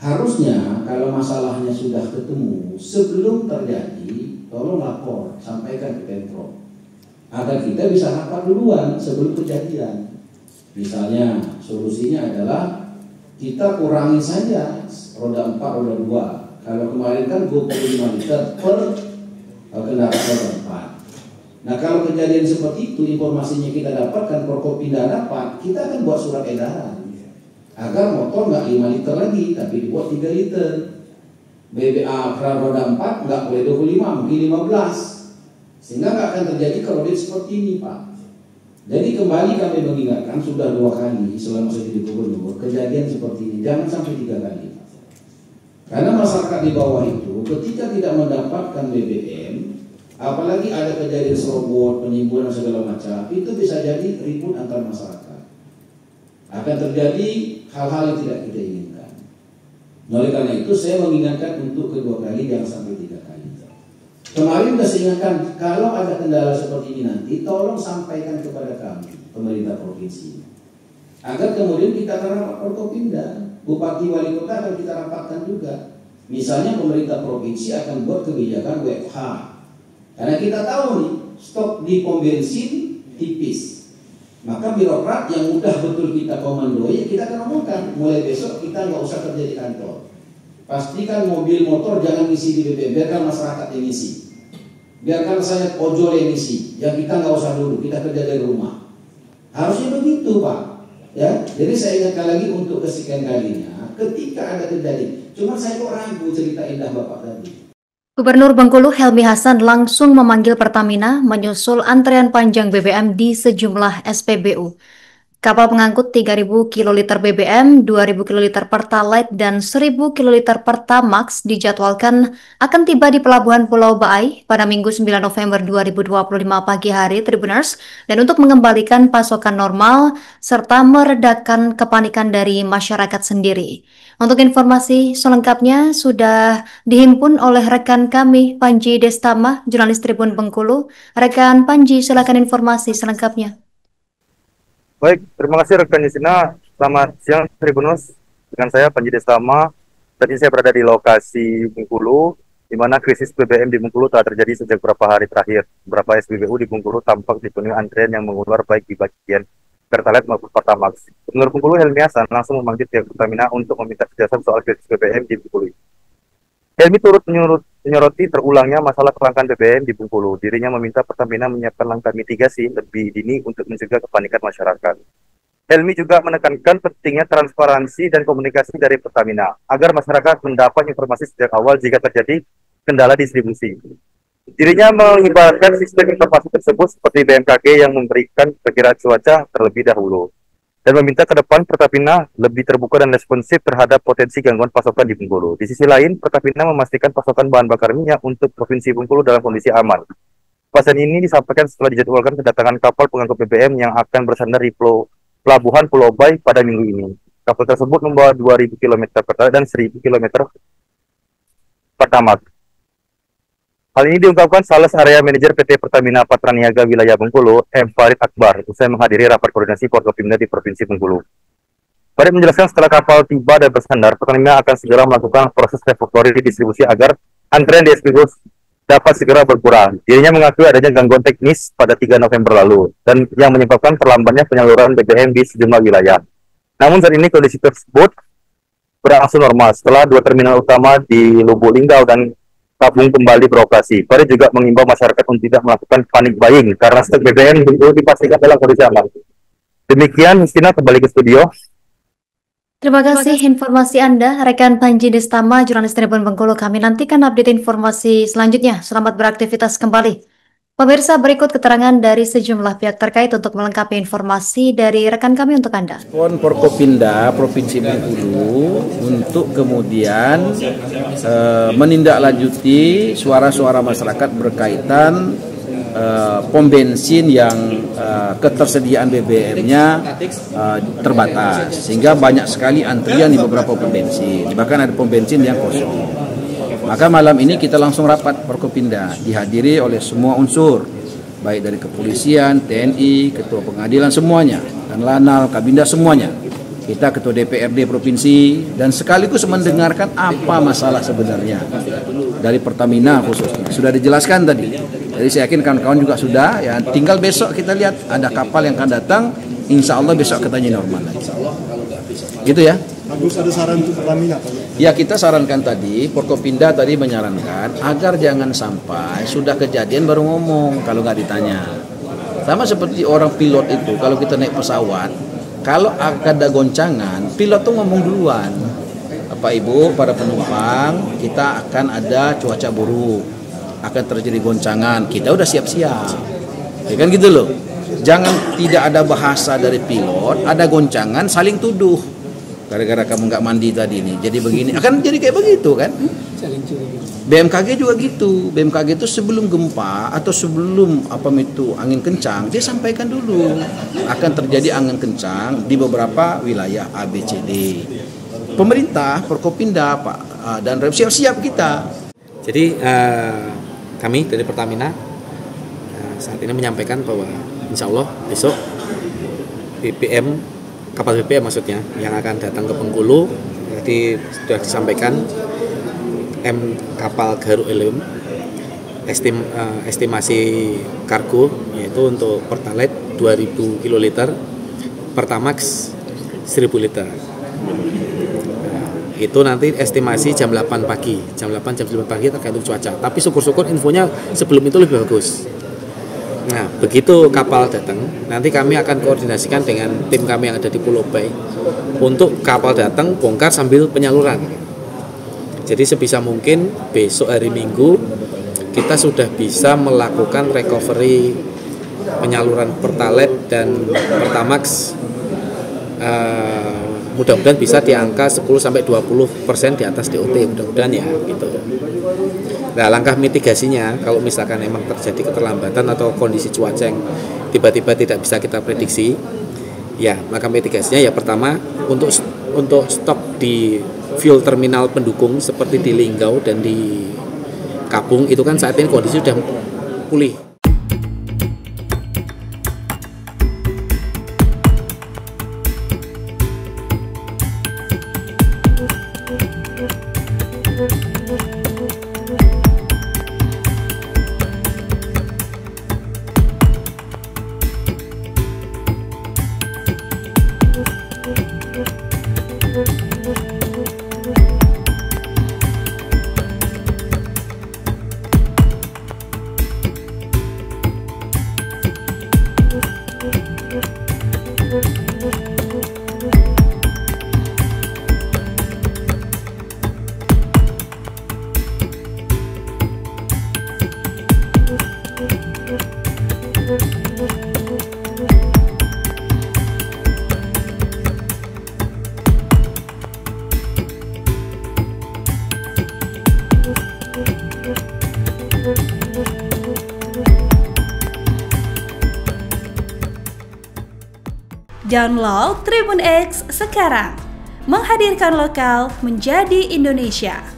Harusnya kalau masalahnya sudah ketemu, sebelum terjadi, tolong lapor, sampaikan ke Pemprov, agar kita bisa rapat duluan sebelum kejadian. Misalnya solusinya adalah kita kurangi saja roda 4, roda 2. Kalau kemarin kan 25 liter per kendaraan roda 4. Nah kalau kejadian seperti itu, informasinya kita dapatkan, Prokopinda dapat, kita akan buat surat edaran agar motor nggak 5 liter lagi, tapi dibuat 3 liter. BBA keran roda 4 nggak boleh 25, mungkin 15. Sehingga nggak akan terjadi kredit seperti ini, Pak. Jadi kembali kami mengingatkan, sudah 2 kali selama saya jadi gubernur, kejadian seperti ini, jangan sampai 3 kali. Karena masyarakat di bawah itu, ketika tidak mendapatkan BBM, apalagi ada kejadian serobot, penimbunan segala macam, itu bisa jadi ribut antar masyarakat. Akan terjadi hal-hal yang tidak kita inginkan. Oleh karena itu saya mengingatkan untuk kedua kali, jangan sampai 3 kali. Kemarin sudah saya ingatkan, kalau ada kendala seperti ini nanti, tolong sampaikan kepada kami, pemerintah provinsi, agar kemudian kita akan rapat Prokopinda, bupati wali kota akan kita rapatkan juga. Misalnya pemerintah provinsi akan buat kebijakan WFH, karena kita tahu nih stok di pom bensin tipis. Maka birokrat yang udah betul kita komandoi, kita akan ngomongkan, mulai besok kita nggak usah kerja di kantor. Pastikan mobil motor jangan isi di BBM, biarkan masyarakat yang isi. Biarkan saya ojol yang isi, yang kita nggak usah dulu, kita kerja dari rumah. Harusnya begitu, Pak. Ya, jadi saya ingatkan lagi untuk kesekian kalinya, ketika ada kejadian. Cuma saya kok ragu cerita indah Bapak tadi. Gubernur Bengkulu Helmi Hasan langsung memanggil Pertamina menyusul antrean panjang BBM di sejumlah SPBU. Kapal pengangkut 3.000 kiloliter BBM, 2.000 kiloliter Pertalite, dan 1.000 kiloliter Pertamax dijadwalkan akan tiba di Pelabuhan Pulau Baai pada Minggu 9 November 2025 pagi hari, Tribuners, dan untuk mengembalikan pasokan normal serta meredakan kepanikan dari masyarakat sendiri. Untuk informasi selengkapnya sudah dihimpun oleh rekan kami, Panji Destama, jurnalis Tribun Bengkulu. Rekan Panji, silakan informasi selengkapnya. Baik, terima kasih rekan Yusina. Selamat siang Tribunus. Dengan saya Panji Destama. Tadi saya berada di lokasi Bengkulu, di mana krisis BBM di Bengkulu telah terjadi sejak beberapa hari terakhir. Beberapa SPBU di Bengkulu tampak dipenuhi antrian yang mengular baik di bagian Pertalite maupun Pertamax. Gubernur Bengkulu Helmi Hasan langsung memanggil pihak Pertamina untuk meminta kejelasan soal krisis BBM di Bengkulu. Helmi turut menyoroti terulangnya masalah kelangkaan BBM di Bengkulu. Dirinya meminta Pertamina menyiapkan langkah mitigasi lebih dini untuk mencegah kepanikan masyarakat. Helmi juga menekankan pentingnya transparansi dan komunikasi dari Pertamina agar masyarakat mendapat informasi sejak awal jika terjadi kendala distribusi. Dirinya mengibaratkan sistem informasi tersebut seperti BMKG yang memberikan perkiraan cuaca terlebih dahulu, dan meminta ke depan Pertamina lebih terbuka dan responsif terhadap potensi gangguan pasokan di Bengkulu. Di sisi lain, Pertamina memastikan pasokan bahan bakar minyak untuk Provinsi Bengkulu dalam kondisi aman. Pesan ini disampaikan setelah dijadwalkan kedatangan kapal pengangkut BBM yang akan bersandar di Pelabuhan Pulau Baai pada minggu ini. Kapal tersebut membawa 2.000 km Pertalite dan 1.000 km Pertamax. Hal ini diungkapkan Sales Area Manajer PT Pertamina Patraniaga Wilayah Bengkulu, M. Farid Akbar, usai menghadiri rapat koordinasi Forkopimda di Provinsi Bengkulu. Farid menjelaskan setelah kapal tiba dan bersandar, Pertamina akan segera melakukan proses refaktori distribusi agar antrean di SPBU dapat segera berkurang. Dirinya mengakui adanya gangguan teknis pada 3 November lalu, dan yang menyebabkan terlambatnya penyaluran BBM di sejumlah wilayah. Namun saat ini kondisi tersebut berangsur normal setelah 2 terminal utama di Lubuk Linggau dan Tabung kembali beroperasi. Farid juga mengimbau masyarakat untuk tidak melakukan panik buying karena stok BBM belum dipastikan dalam kondisi aman. Demikian, Justina, kembali ke studio. Terima kasih informasi Anda, rekan Panji Destama, jurnalis Tribun Bengkulu. Kami nantikan update informasi selanjutnya. Selamat beraktivitas kembali. Pemirsa, berikut keterangan dari sejumlah pihak terkait untuk melengkapi informasi dari rekan kami untuk Anda. Forkopimda Provinsi Bengkulu untuk kemudian menindaklanjuti suara-suara masyarakat berkaitan pom bensin yang ketersediaan BBM-nya terbatas, sehingga banyak sekali antrian di beberapa pom bensin, bahkan ada pom bensin yang kosong. Maka malam ini kita langsung rapat Forkopimda, dihadiri oleh semua unsur, baik dari kepolisian, TNI, ketua pengadilan semuanya, dan Lanal, Kabinda semuanya. kita ketua DPRD provinsi, dan sekaligus mendengarkan apa masalah sebenarnya dari Pertamina khususnya. Sudah dijelaskan tadi. Jadi saya yakin kawan-kawan juga sudah, ya tinggal besok kita lihat ada kapal yang akan datang, insya Allah besok katanya normal lagi. Gitu ya. Harus ada saran untuk Pertamina, Pak? Ya, kita sarankan tadi, Forkopimda tadi menyarankan agar jangan sampai sudah kejadian baru ngomong kalau nggak ditanya. Sama seperti orang pilot itu, kalau kita naik pesawat, kalau ada goncangan, pilot tuh ngomong duluan. Bapak Ibu, para penumpang, kita akan ada cuaca buruk, akan terjadi goncangan, kita udah siap-siap. Ya kan gitu loh. Jangan tidak ada bahasa dari pilot, ada goncangan, saling tuduh. Gara-gara kamu nggak mandi tadi nih, jadi begini, akan jadi kayak begitu kan? BMKG juga gitu. BMKG itu sebelum gempa atau sebelum angin kencang, dia sampaikan dulu akan terjadi angin kencang di beberapa wilayah ABCD. Pemerintah, Forkopimda, Pak dan Rem siap kita. Jadi kami dari Pertamina saat ini menyampaikan bahwa insya Allah besok kapal BBM maksudnya yang akan datang ke Bengkulu, jadi sudah disampaikan kapal Garuda Helium estimasi kargo yaitu untuk Pertalite 2000 kiloliter, Pertamax 1000 liter. Itu nanti estimasi jam 8 pagi, jam 8 jam 9 pagi tergantung cuaca. Tapi syukur-syukur infonya sebelum itu lebih bagus. Nah, begitu kapal datang, nanti kami akan koordinasikan dengan tim kami yang ada di Pulau Bay untuk kapal datang bongkar sambil penyaluran. Jadi sebisa mungkin besok hari Minggu kita sudah bisa melakukan recovery penyaluran Pertalite dan Pertamax. Mudah-mudahan bisa di angka 10-20% di atas DOT, mudah-mudahan ya gitu. Nah, langkah mitigasinya kalau misalkan memang terjadi keterlambatan atau kondisi cuaca yang tiba-tiba tidak bisa kita prediksi, ya maka mitigasinya ya pertama untuk stok di fuel terminal pendukung seperti di Linggau dan di Kapung itu kan saat ini kondisi sudah pulih. Download Tribun X sekarang, menghadirkan lokal menjadi Indonesia.